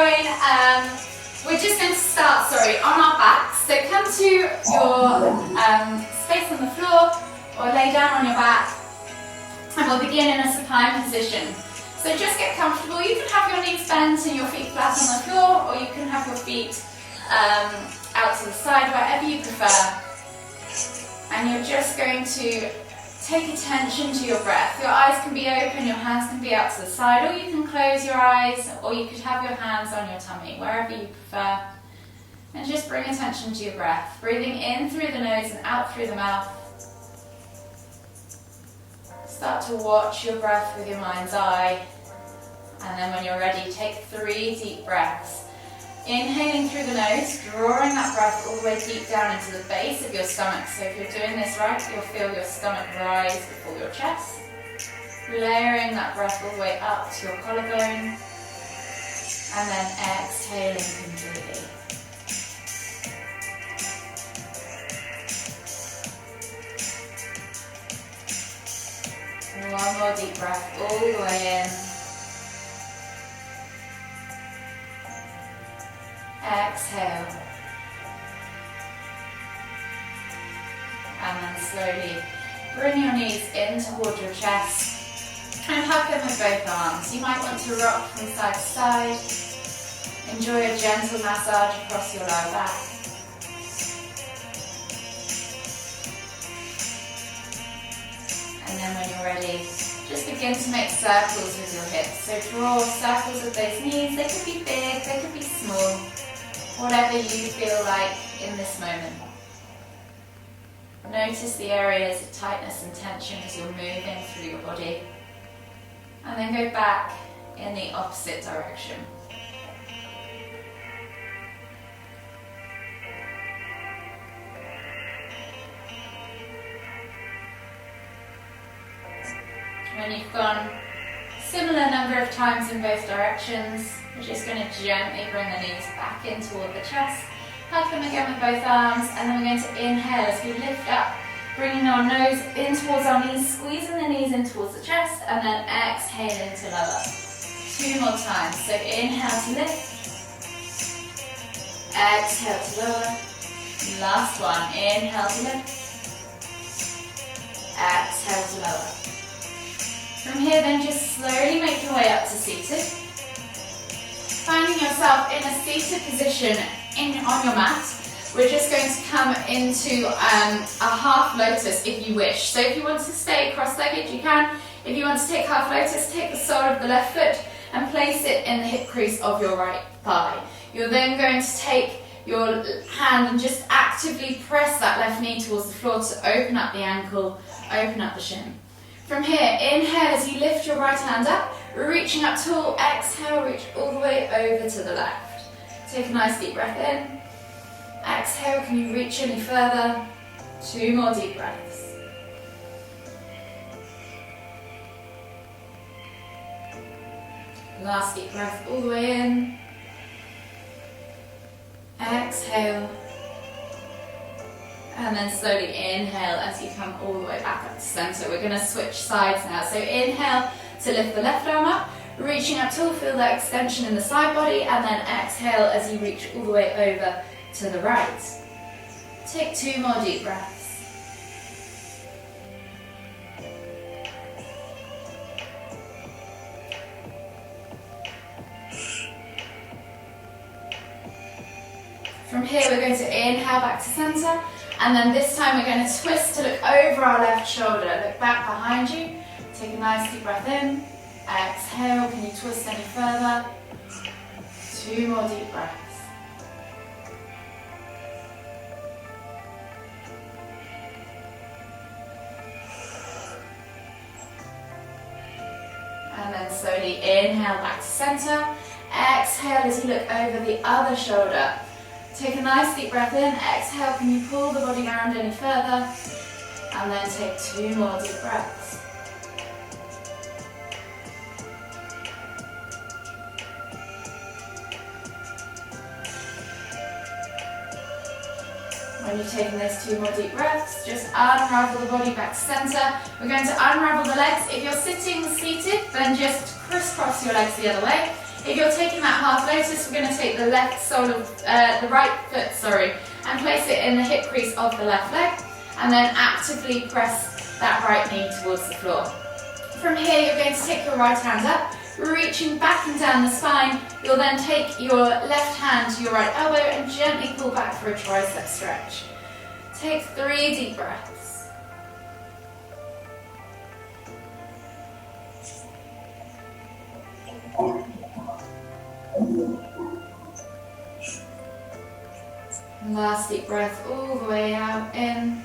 going, we're just going to start, on our backs. So come to your space on the floor or lay down on your back, and we'll begin in a supine position. So just get comfortable. You can have your knees bent and your feet flat on the floor, or you can have your feet out to the side, wherever you prefer. And you're just going to take attention to your breath. Your eyes can be open, your hands can be out to the side, or you can close your eyes, or you could have your hands on your tummy, wherever you prefer. And just bring attention to your breath. Breathing in through the nose and out through the mouth. Start to watch your breath with your mind's eye. And then when you're ready, take 3 deep breaths. Inhaling through the nose, drawing that breath all the way deep down into the base of your stomach. So if you're doing this right, you'll feel your stomach rise before your chest. Layering that breath all the way up to your collarbone. And then exhaling completely. One more deep breath all the way in. Exhale. And then slowly bring your knees in towards your chest and hug them with both arms. You might want to rock from side to side. Enjoy a gentle massage across your lower back. And then when you're ready, just begin to make circles with your hips. So draw circles with those knees. They could be big, they could be small. Whatever you feel like in this moment. Notice the areas of tightness and tension as you're moving through your body. And then go back in the opposite direction. When you've gone similar number of times in both directions, we're just going to gently bring the knees back in toward the chest. Hug them again with both arms, and then we're going to inhale as we lift up, bringing our nose in towards our knees, squeezing the knees in towards the chest, and then exhaling to lower. 2 more times. So inhale to lift, exhale to lower. Last one. Inhale to lift, exhale to lower. From here then just slowly make your way up to seated. Finding yourself in a seated position on your mat, we're just going to come into a half lotus if you wish. So if you want to stay cross-legged, you can. If you want to take half lotus, take the sole of the left foot and place it in the hip crease of your right thigh. You're then going to take your hand and just actively press that left knee towards the floor to open up the ankle, open up the shin. From here, inhale as you lift your right hand up, reaching up tall, exhale, reach all the way over to the left. Take a nice deep breath in. Exhale, can you reach any further? 2 more deep breaths. Last deep breath all the way in. Exhale. And then slowly inhale as you come all the way back up to center. We're going to switch sides now. So inhale to lift the left arm up, reaching up tall, feel that extension in the side body, and then exhale as you reach all the way over to the right. Take 2 more deep breaths. From here we're going to inhale back to center. And then this time we're going to twist to look over our left shoulder. Look back behind you. Take a nice deep breath in. Exhale. Can you twist any further? 2 more deep breaths. And then slowly inhale back to center. Exhale as you look over the other shoulder. Take a nice deep breath in, exhale, can you pull the body around any further? And then take 2 more deep breaths. When you've taken those 2 more deep breaths, just unravel the body back to center. We're going to unravel the legs. If you're sitting seated, then just crisscross your legs the other way. If you're taking that half lotus, we're going to take the left sole of the right foot, and place it in the hip crease of the left leg, and then actively press that right knee towards the floor. From here, you're going to take your right hand up, reaching back and down the spine. You'll then take your left hand to your right elbow and gently pull back for a tricep stretch. Take 3 deep breaths. Last deep breath all the way out, in.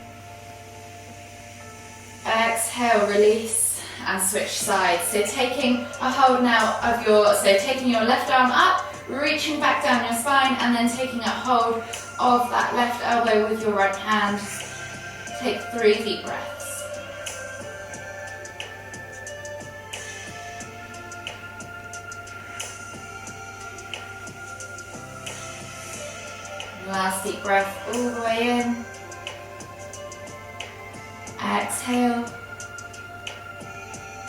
Exhale, release and switch sides. So taking a hold now of taking your left arm up, reaching back down your spine, and then taking a hold of that left elbow with your right hand. Take 3 deep breaths. Last deep breath all the way in. Exhale.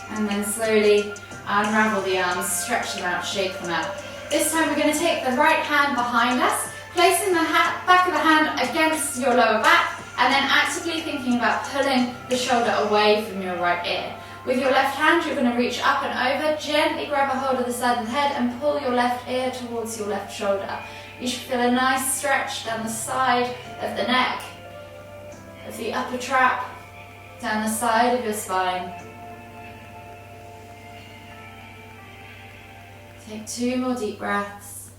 And then slowly unravel the arms, stretch them out, shake them out. This time we're going to take the right hand behind us, placing the back of the hand against your lower back, and then actively thinking about pulling the shoulder away from your right ear. With your left hand, you're going to reach up and over, gently grab a hold of the side of the head and pull your left ear towards your left shoulder. You should feel a nice stretch down the side of the neck, of the upper trap, down the side of your spine. Take 2 more deep breaths.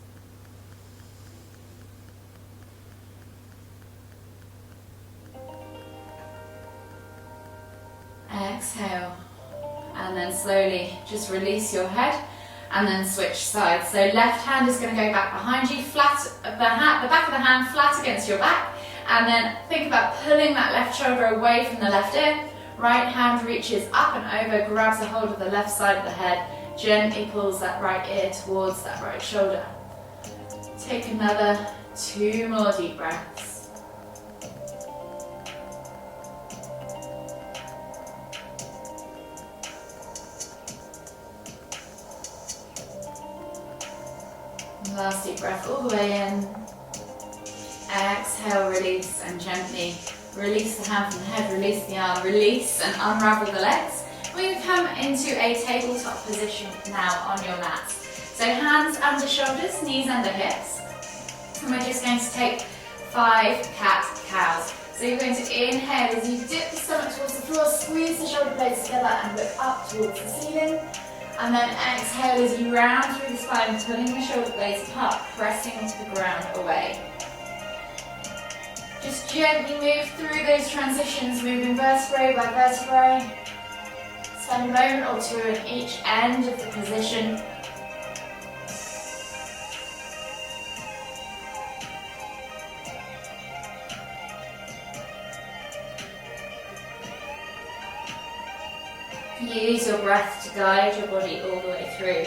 Exhale. And then slowly just release your head and then switch sides. So left hand is going to go back behind you, flat, the back of the hand flat against your back, and then think about pulling that left shoulder away from the left ear. Right hand reaches up and over, grabs a hold of the left side of the head, gently pulls that right ear towards that right shoulder. Take another 2 more deep breaths. Last deep breath all the way in. Exhale, release, and gently release the hand from the head, release the arm, release and unravel the legs. We can come into a tabletop position now on your mat. So hands under shoulders, knees under hips. And we're just going to take 5 cat-cows. So you're going to inhale as you dip the stomach towards the floor, squeeze the shoulder blades together and look up towards the ceiling. And then exhale as you round through the spine, pulling the shoulder blades apart, pressing to the ground away. Just gently move through those transitions, moving vertebrae by vertebrae. Spend a moment or 2 at each end of the position. Use your breath to guide your body all the way through.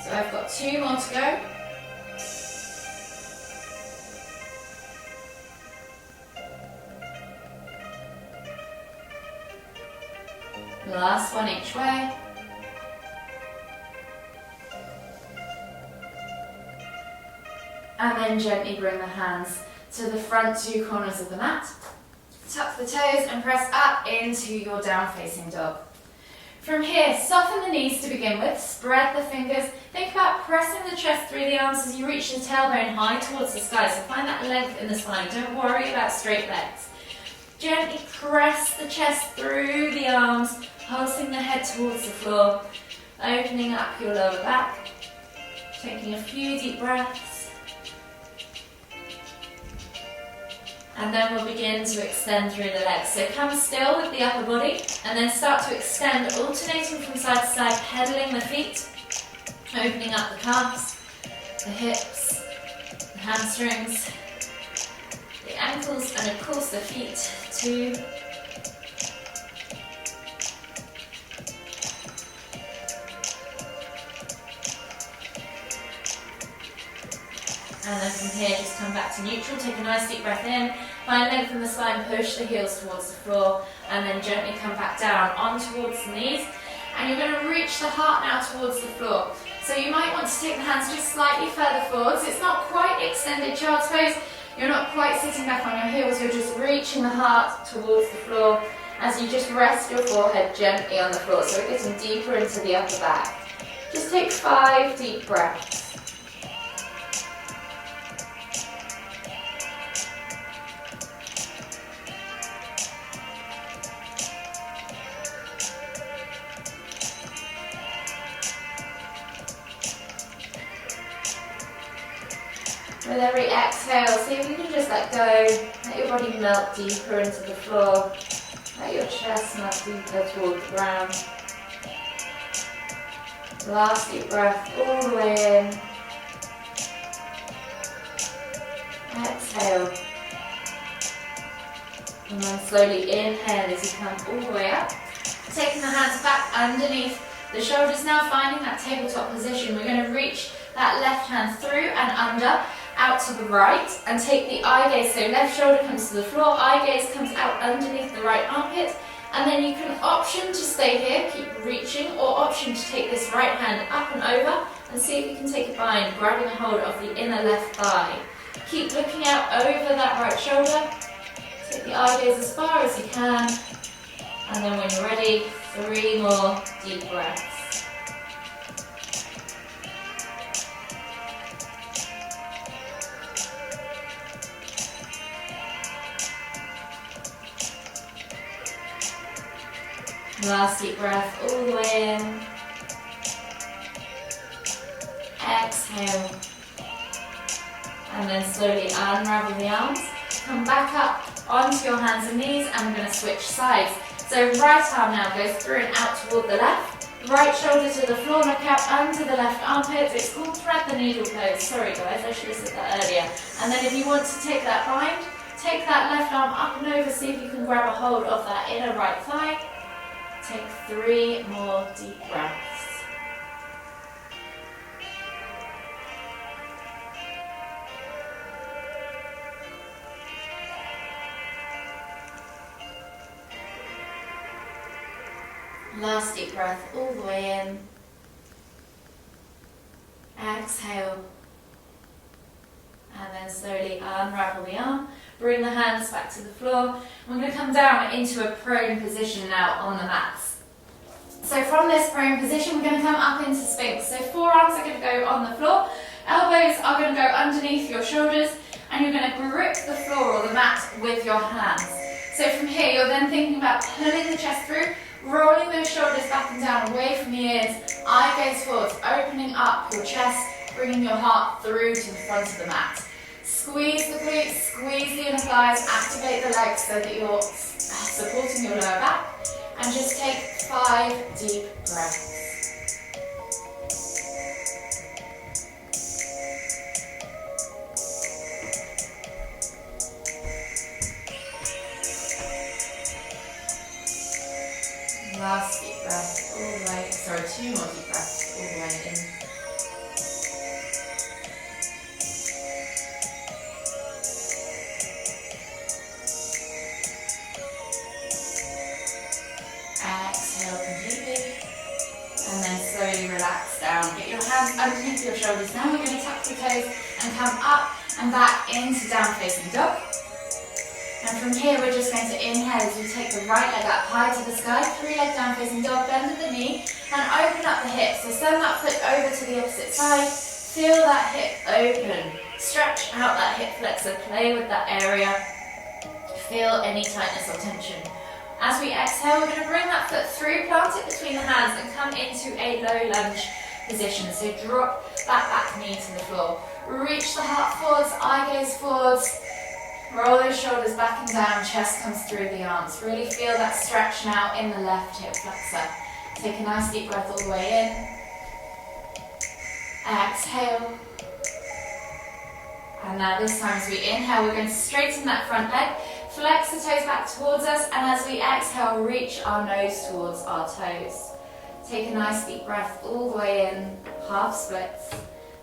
So I've got 2 more to go. Last one each way. And then gently bring the hands to the front 2 corners of the mat. Tuck the toes and press up into your down facing dog. From here, soften the knees to begin with, spread the fingers. Think about pressing the chest through the arms as you reach the tailbone high towards the sky. So find that length in the spine. Don't worry about straight legs. Gently press the chest through the arms, pulsing the head towards the floor, opening up your lower back, taking a few deep breaths. And then we'll begin to extend through the legs. So come still with the upper body and then start to extend, alternating from side to side, pedaling the feet, opening up the calves, the hips, the hamstrings, the ankles, and of course the feet too. And then from here, just come back to neutral, take a nice deep breath in, find length in the spine, push the heels towards the floor, and then gently come back down on towards the knees. And you're going to reach the heart now towards the floor. So you might want to take the hands just slightly further forwards. It's not quite extended child's pose. You're not quite sitting back on your heels. You're just reaching the heart towards the floor as you just rest your forehead gently on the floor. So we're getting deeper into the upper back. Just take 5 deep breaths. With every exhale, see if you can just let go, let your body melt deeper into the floor, let your chest melt deeper towards the ground. Last deep breath all the way in. Exhale. And then slowly inhale as you come all the way up. Taking the hands back underneath the shoulders now, finding that tabletop position. We're going to reach that left hand through and under, out to the right, and take the eye gaze. So left shoulder comes to the floor, eye gaze comes out underneath the right armpit, and then you can option to stay here, keep reaching, or option to take this right hand up and over, and see if you can take a bind, grabbing a hold of the inner left thigh. Keep looking out over that right shoulder, take the eye gaze as far as you can, and then when you're ready, 3 more deep breaths. Last deep breath all the way in. Exhale. And then slowly unravel the arms. Come back up onto your hands and knees, and we're going to switch sides. So right arm now goes through and out toward the left. Right shoulder to the floor, look out under the left armpit. It's called thread the needle pose. Sorry guys, I should have said that earlier. And then if you want to take that bind, take that left arm up and over, see if you can grab a hold of that inner right thigh. Take 3 more deep breaths. Last deep breath all the way in. Exhale. And then slowly unravel the arm. Bring the hands back to the floor. We're going to come down into a prone position now on the mats. So from this prone position, we're going to come up into Sphinx. So forearms are going to go on the floor. Elbows are going to go underneath your shoulders. And you're going to grip the floor or the mat with your hands. So from here, you're then thinking about pulling the chest through, rolling those shoulders back and down away from the ears. Eye gaze forwards, opening up your chest, bringing your heart through to the front of the mat. Squeeze the glutes, squeeze the inner thighs, activate the legs so that you're supporting your lower back, and just take 5 deep breaths. Last deep breath all the way, 2 more deep breaths all the way in. Relax down. Get your hands underneath your shoulders. Now we're going to tuck the toes and come up and back into down facing dog. And from here we're just going to inhale as we take the right leg up high to the sky, 3-leg down facing dog, bend at the knee and open up the hips. So send that foot over to the opposite side. Feel that hip open. Stretch out that hip flexor. Play with that area. Feel any tightness or tension. As we exhale, we're going to bring that foot through, plant it between the hands and come into a low lunge position. So drop that back knee to the floor. Reach the heart forwards, eye gaze forwards. Roll those shoulders back and down, chest comes through the arms. Really feel that stretch now in the left hip flexor. Take a nice deep breath all the way in. Exhale. And now this time as we inhale, we're going to straighten that front leg. Flex the toes back towards us, and as we exhale, reach our nose towards our toes. Take a nice deep breath all the way in, half splits.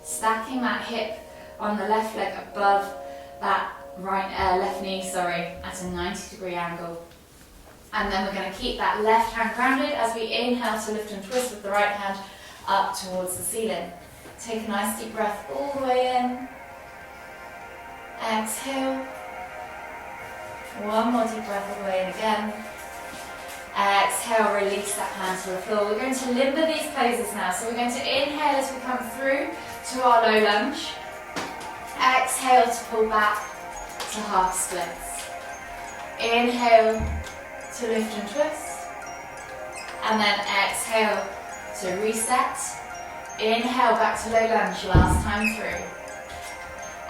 Stacking that hip on the left leg above that left knee, at a 90-degree angle. And then we're going to keep that left hand grounded as we inhale to lift and twist with the right hand up towards the ceiling. Take a nice deep breath all the way in. Exhale. One more deep breath all the way in again. Exhale, release that hand to the floor. We're going to limber these poses now. So we're going to inhale as we come through to our low lunge. Exhale to pull back to half splits. Inhale to lift and twist. And then exhale to reset. Inhale back to low lunge, last time through.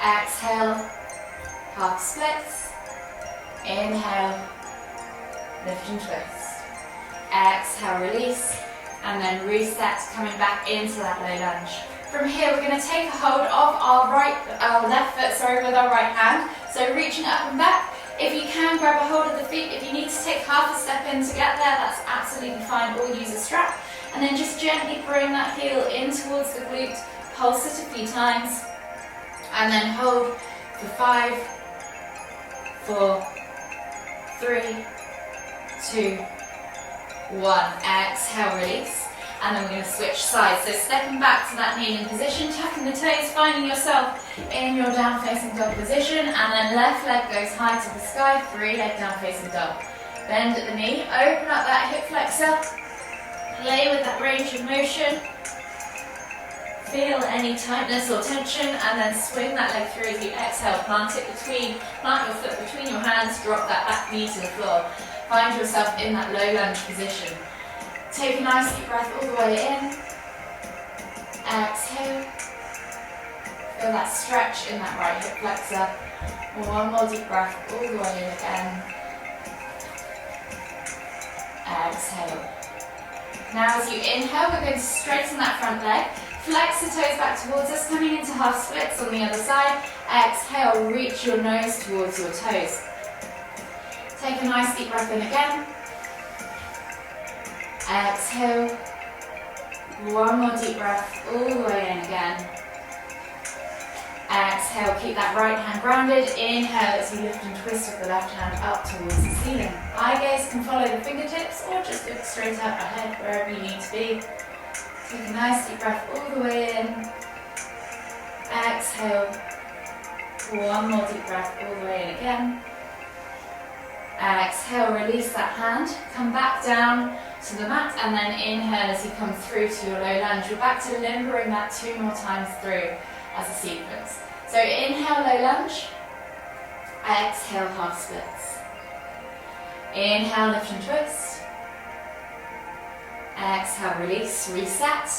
Exhale, half splits. Inhale, lift and twist. Exhale, release, and then reset, coming back into that low lunge. From here, we're going to take a hold of our left foot, with our right hand. So reaching up and back. If you can, grab a hold of the feet. If you need to take half a step in to get there, that's absolutely fine, or use a strap. And then just gently bring that heel in towards the glute, pulse it a few times, and then hold for 5, 4, 3, 2, 1. Exhale, release. And then we're going to switch sides. So stepping back to that kneeling position, tucking the toes, finding yourself in your down facing dog position, and then left leg goes high to the sky, 3 leg down facing dog. Bend at the knee, open up that hip flexor, play with that range of motion, feel any tightness or tension, and then swing that leg through as you exhale. Plant your foot between your hands, drop that back knee to the floor. Find yourself in that low lunge position. Take a nice deep breath all the way in. Exhale. Feel that stretch in that right hip flexor. One more deep breath all the way in again. Exhale. Now as you inhale, we're going to straighten that front leg. Flex the toes back towards us, coming into half splits on the other side. Exhale, reach your nose towards your toes. Take a nice deep breath in again. Exhale. One more deep breath all the way in again. Exhale, keep that right hand grounded. Inhale as you lift and twist with the left hand up towards the ceiling. Eye gaze can follow the fingertips or just look straight up ahead wherever you need to be. Take a nice deep breath all the way in. Exhale. One more deep breath all the way in again. Exhale, release that hand. Come back down to the mat, and then inhale as you come through to your low lunge. We're back to limbering that 2 more times through as a sequence. So inhale, low lunge. Exhale, half splits. Inhale, lift and twist. Exhale, release, reset.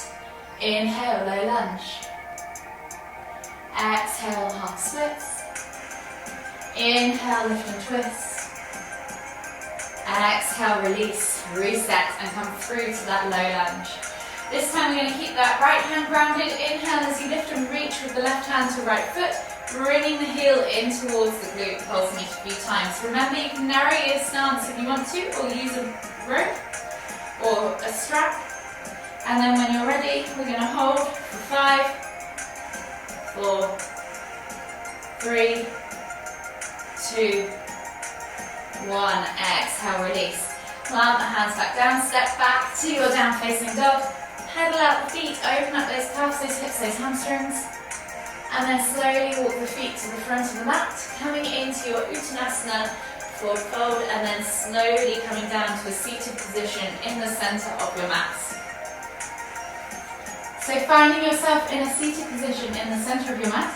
Inhale, low lunge. Exhale, half splits. Inhale, lift and twist. Exhale, release, reset, and come through to that low lunge. This time we're going to keep that right hand grounded. Inhale as you lift and reach with the left hand to right foot, bringing the heel in towards the glute, pulsing it a few times. Remember, you can narrow your stance if you want to, or use a rope or a strap. And then when you're ready, we're going to hold for 5, 4, 3, 2, 1. Exhale, release. Plant the hands back down, step back to your down facing dog. Pedal out the feet, open up those calves, those hips, those hamstrings. And then slowly walk the feet to the front of the mat, coming into your Uttanasana, forward fold, and then slowly coming down to a seated position in the center of your mat. So finding yourself in a seated position in the center of your mat,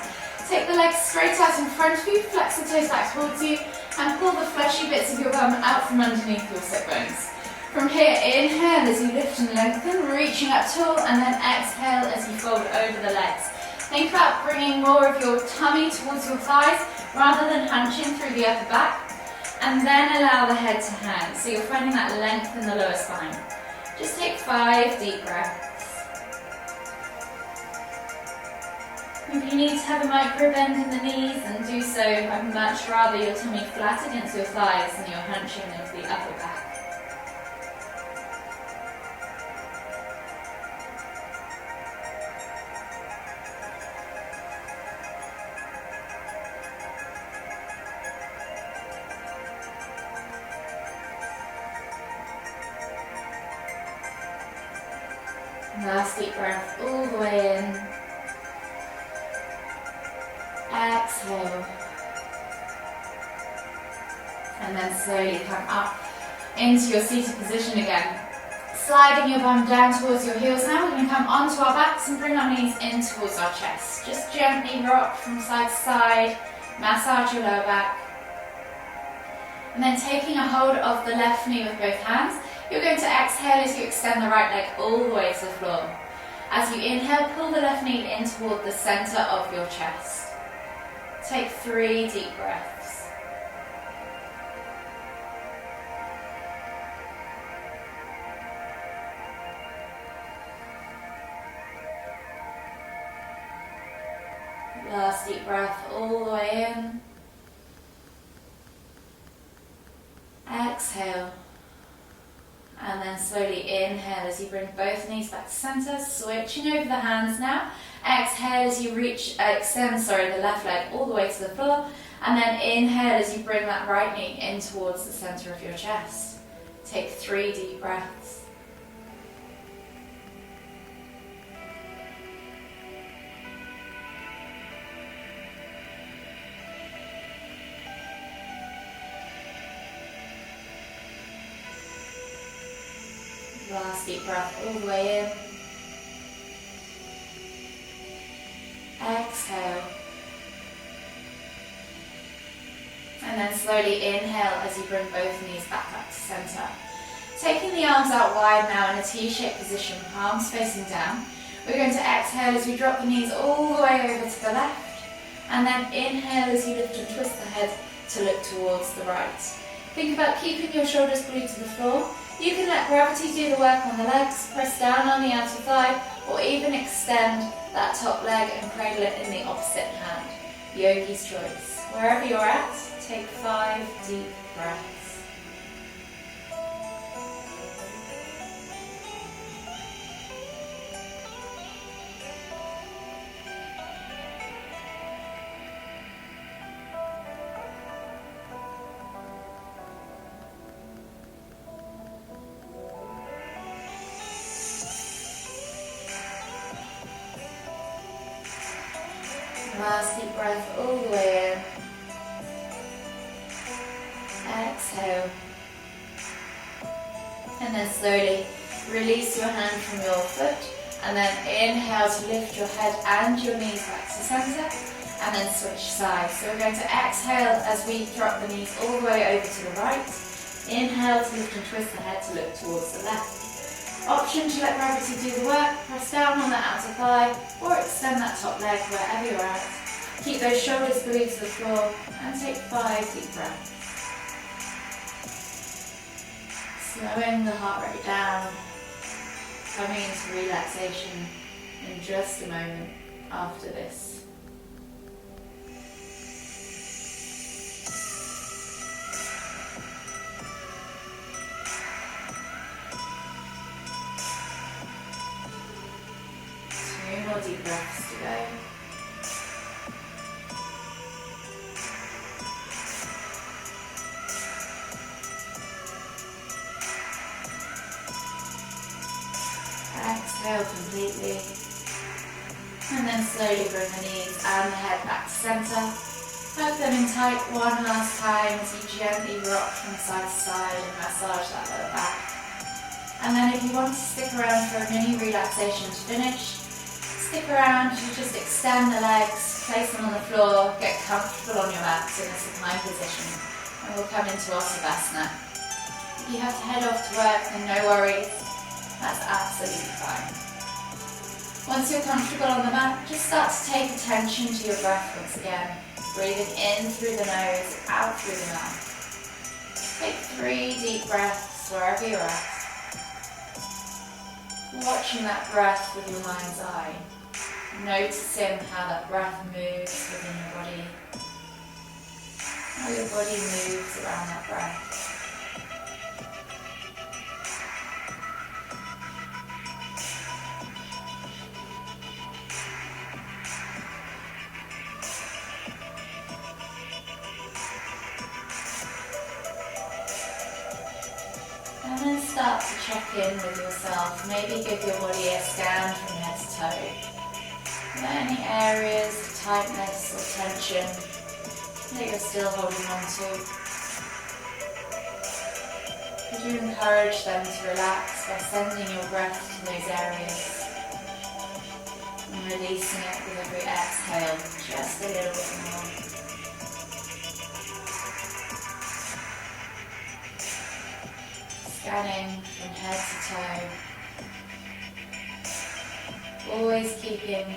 take the legs straight out in front of you, flex the toes back towards you, and pull the fleshy bits of your bum out from underneath your sit bones. From here, inhale as you lift and lengthen, reaching up tall, and then exhale as you fold over the legs. Think about bringing more of your tummy towards your thighs rather than hunching through the upper back, and then allow the head to hang. So you're finding that length in the lower spine. Just take 5 deep breaths. If you need to have a micro bend in the knees, then do so. I'd much rather your tummy flat against your thighs than you're hunching into the upper back. Last deep breath all the way in. Exhale. And then slowly come up into your seated position again. Sliding your bum down towards your heels. Now we're going to come onto our backs and bring our knees in towards our chest. Just gently rock from side to side. Massage your lower back. And then taking a hold of the left knee with both hands, you're going to exhale as you extend the right leg all the way to the floor. As you inhale, pull the left knee in toward the center of your chest. Take 3 deep breaths. Last deep breath all the way in. Exhale. And then slowly inhale as you bring both knees back to center, switching over the hands now. Exhale as you extend the left leg all the way to the floor. And then inhale as you bring that right knee in towards the center of your chest. Take 3 deep breaths. Last deep breath all the way in. Exhale. And then slowly inhale as you bring both knees back up to center. Taking the arms out wide now in a T-shaped position, palms facing down. We're going to exhale as we drop the knees all the way over to the left. And then inhale as you lift and twist the head to look towards the right. Think about keeping your shoulders glued to the floor. You can let gravity do the work on the legs, press down on the outer thigh, or even extend that top leg and cradle it in the opposite hand. Yogi's choice. Wherever you're at, take 5 deep breaths. Last deep breath all the way in. Exhale. And then slowly release your hand from your foot. And then inhale to lift your head and your knees back to center. And then switch sides. So we're going to exhale as we drop the knees all the way over to the right. Inhale to lift and twist the head to look towards the left. Option to let gravity do the work, press down on the outer thigh or extend that top leg wherever you're at. Keep those shoulders glued to the floor and take 5 deep breaths. Slowing the heart rate down, coming into relaxation in just a moment after this. Deep breaths to go. Exhale completely. And then slowly bring the knees and the head back to center. Hug them in tight one last time as you gently rock from side to side and massage that lower back. And then if you want to stick around for a mini relaxation to finish, stick around, you just extend the legs, place them on the floor, get comfortable on your mat in a supine position, and we'll come into our Savasana. If you have to head off to work, then no worries, that's absolutely fine. Once you're comfortable on the mat, just start to take attention to your breath once again, breathing in through the nose, out through the mouth. Take 3 deep breaths wherever you're at, watching that breath with your mind's eye. Noticing how that breath moves within your body, how your body moves around that breath. And then start to check in with yourself. Maybe give your body a scan from head to toe. Are there any areas of tightness or tension that you're still holding on to? Could you encourage them to relax by sending your breath to those areas and releasing it with every exhale, just a little bit more. Scanning from head to toe. Always keeping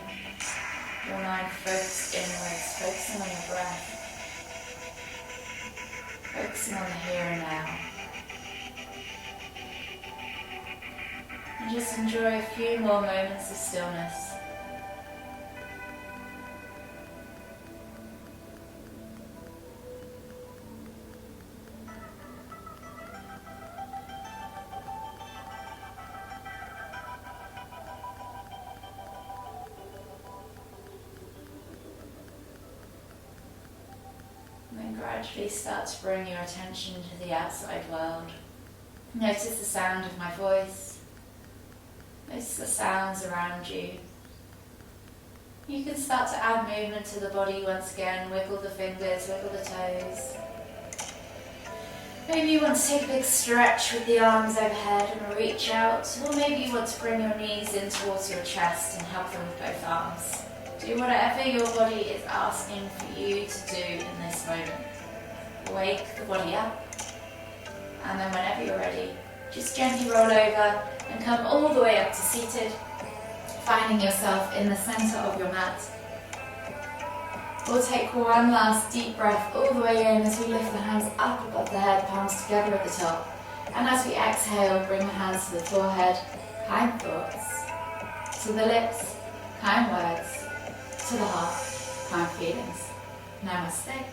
your mind focused inwards, focusing on your breath, focusing on the here and now. And just enjoy a few more moments of stillness. And then gradually start to bring your attention to the outside world. Notice the sound of my voice. Notice the sounds around you. You can start to add movement to the body once again. Wiggle the fingers, wiggle the toes. Maybe you want to take a big stretch with the arms overhead and reach out. Or maybe you want to bring your knees in towards your chest and help them with both arms. Do whatever your body is asking for you to do in this moment. Wake the body up. And then whenever you're ready, just gently roll over and come all the way up to seated, finding yourself in the center of your mat. We'll take one last deep breath all the way in as we lift the hands up above the head, palms together at the top. And as we exhale, bring the hands to the forehead, kind thoughts, to the lips, kind words, to the heart, kind feelings. Namaste.